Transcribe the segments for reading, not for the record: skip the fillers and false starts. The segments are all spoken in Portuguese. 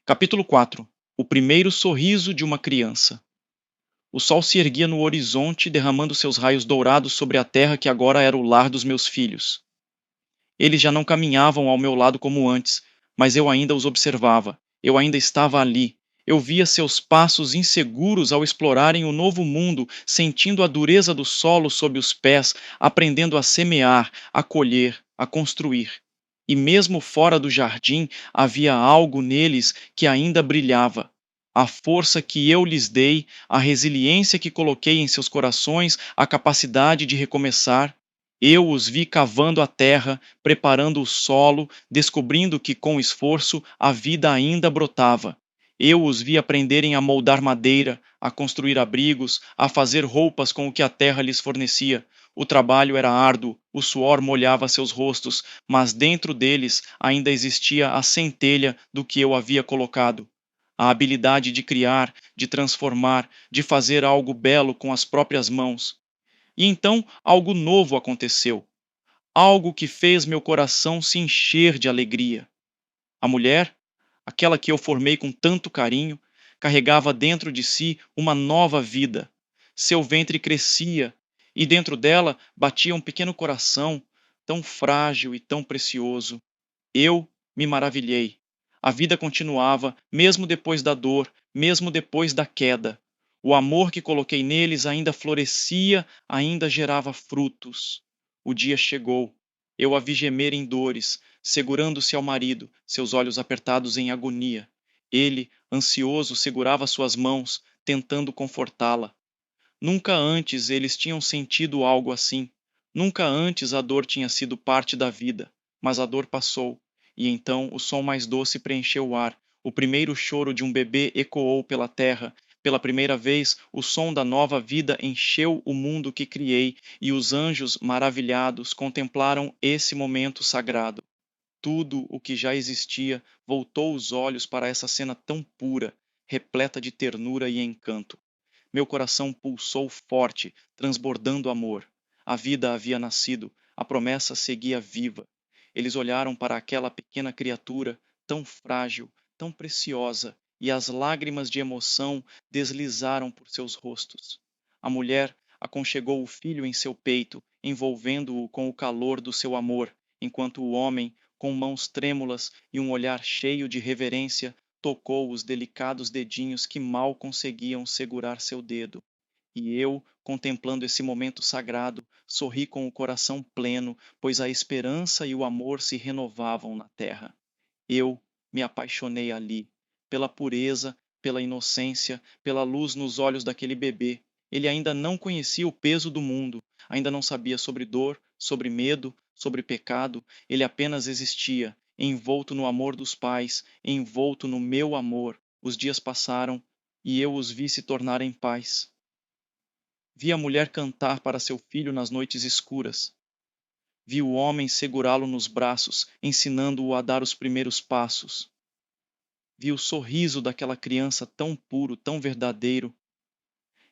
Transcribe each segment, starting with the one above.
Capítulo 4. O primeiro sorriso de uma criança. O sol se erguia no horizonte, derramando seus raios dourados sobre a terra que agora era o lar dos meus filhos. Eles já não caminhavam ao meu lado como antes, mas eu ainda os observava. Eu ainda estava ali. Eu via seus passos inseguros ao explorarem o novo mundo, sentindo a dureza do solo sob os pés, aprendendo a semear, a colher, a construir. E mesmo fora do jardim, havia algo neles que ainda brilhava. A força que eu lhes dei, a resiliência que coloquei em seus corações, a capacidade de recomeçar. Eu os vi cavando a terra, preparando o solo, descobrindo que com esforço a vida ainda brotava. Eu os vi aprenderem a moldar madeira, a construir abrigos, a fazer roupas com o que a terra lhes fornecia. O trabalho era árduo, o suor molhava seus rostos, mas dentro deles ainda existia a centelha do que eu havia colocado. A habilidade de criar, de transformar, de fazer algo belo com as próprias mãos. E então algo novo aconteceu, algo que fez meu coração se encher de alegria. A mulher, aquela que eu formei com tanto carinho, carregava dentro de si uma nova vida. Seu ventre crescia e dentro dela batia um pequeno coração, tão frágil e tão precioso. Eu me maravilhei. A vida continuava, mesmo depois da dor, mesmo depois da queda. O amor que coloquei neles ainda florescia, ainda gerava frutos. O dia chegou. Eu a vi gemer em dores, segurando-se ao marido, seus olhos apertados em agonia. Ele, ansioso, segurava suas mãos, tentando confortá-la. Nunca antes eles tinham sentido algo assim. Nunca antes a dor tinha sido parte da vida. Mas a dor passou, e então o som mais doce preencheu o ar. O primeiro choro de um bebê ecoou pela terra. Pela primeira vez, o som da nova vida encheu o mundo que criei, e os anjos, maravilhados, contemplaram esse momento sagrado. Tudo o que já existia voltou os olhos para essa cena tão pura, repleta de ternura e encanto. Meu coração pulsou forte, transbordando amor. A vida havia nascido, a promessa seguia viva. Eles olharam para aquela pequena criatura, tão frágil, tão preciosa, e as lágrimas de emoção deslizaram por seus rostos. A mulher aconchegou o filho em seu peito, envolvendo-o com o calor do seu amor, enquanto o homem, com mãos trêmulas e um olhar cheio de reverência, tocou os delicados dedinhos que mal conseguiam segurar seu dedo. E eu, contemplando esse momento sagrado, sorri com o coração pleno, pois a esperança e o amor se renovavam na terra. Eu me apaixonei ali, pela pureza, pela inocência, pela luz nos olhos daquele bebê. Ele ainda não conhecia o peso do mundo, ainda não sabia sobre dor, sobre medo, sobre pecado. Ele apenas existia, envolto no amor dos pais, envolto no meu amor. Os dias passaram e eu os vi se tornar em paz. Vi a mulher cantar para seu filho nas noites escuras. Vi o homem segurá-lo nos braços, ensinando-o a dar os primeiros passos. Vi o sorriso daquela criança tão puro, tão verdadeiro.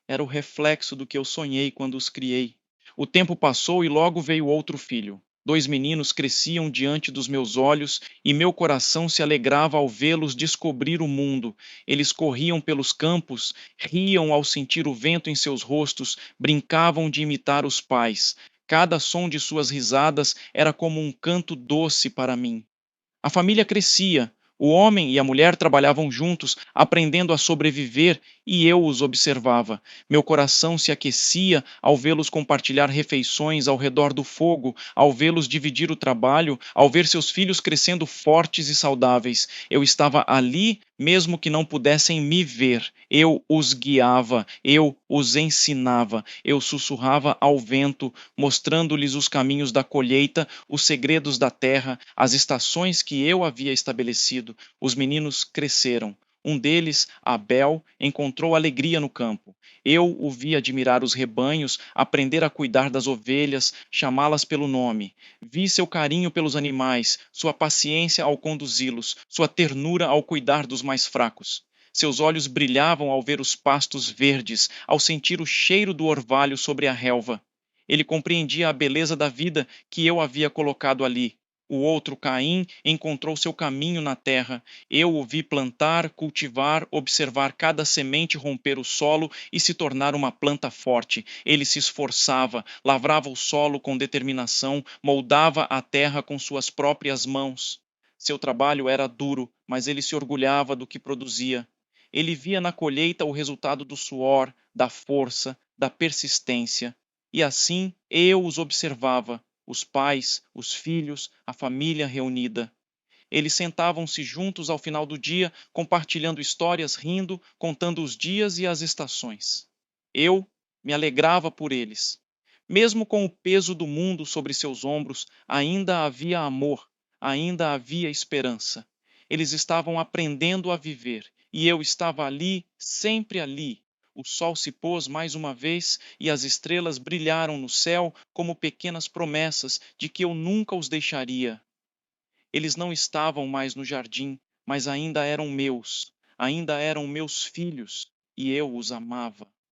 Era o reflexo do que eu sonhei quando os criei. O tempo passou e logo veio outro filho. Dois meninos cresciam diante dos meus olhos e meu coração se alegrava ao vê-los descobrir o mundo. Eles corriam pelos campos, riam ao sentir o vento em seus rostos, brincavam de imitar os pais. Cada som de suas risadas era como um canto doce para mim. A família crescia. O homem e a mulher trabalhavam juntos, aprendendo a sobreviver, e eu os observava. Meu coração se aquecia ao vê-los compartilhar refeições ao redor do fogo, ao vê-los dividir o trabalho, ao ver seus filhos crescendo fortes e saudáveis. Eu estava ali, mesmo que não pudessem me ver. Eu os guiava, eu os ensinava, eu sussurrava ao vento, mostrando-lhes os caminhos da colheita, os segredos da terra, as estações que eu havia estabelecido. Os meninos cresceram. Um deles, Abel, encontrou alegria no campo. Eu o vi admirar os rebanhos, aprender a cuidar das ovelhas, chamá-las pelo nome. Vi seu carinho pelos animais, sua paciência ao conduzi-los, sua ternura ao cuidar dos mais fracos. Seus olhos brilhavam ao ver os pastos verdes, ao sentir o cheiro do orvalho sobre a relva. Ele compreendia a beleza da vida que eu havia colocado ali. O outro, Caim, encontrou seu caminho na terra. Eu o vi plantar, cultivar, observar cada semente romper o solo e se tornar uma planta forte. Ele se esforçava, lavrava o solo com determinação, moldava a terra com suas próprias mãos. Seu trabalho era duro, mas ele se orgulhava do que produzia. Ele via na colheita o resultado do suor, da força, da persistência. E assim eu os observava, os pais, os filhos, a família reunida. Eles sentavam-se juntos ao final do dia, compartilhando histórias, rindo, contando os dias e as estações. Eu me alegrava por eles. Mesmo com o peso do mundo sobre seus ombros, ainda havia amor, ainda havia esperança. Eles estavam aprendendo a viver, e eu estava ali, sempre ali. O sol se pôs mais uma vez e as estrelas brilharam no céu como pequenas promessas de que eu nunca os deixaria. Eles não estavam mais no jardim, mas ainda eram meus filhos, e eu os amava.